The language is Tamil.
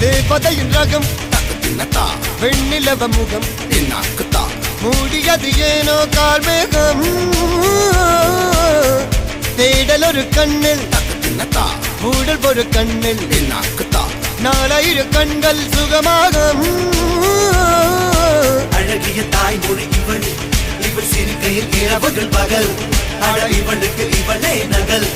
தேவதையின் ரகம் வெண்ணிலவ முகம் மூடியது ஏனோ கார்மேகம் தேடல் ஒரு கண்ணில் மூடல் ஒரு கண்ணில் நாலாயிரு கண்கள் சுகமாக அழகிய தாய்மொழி இவள் இவள் சிரிக்கையில் இரவுகள் பகல் அழ இவளுக்கு இவளே நகல்.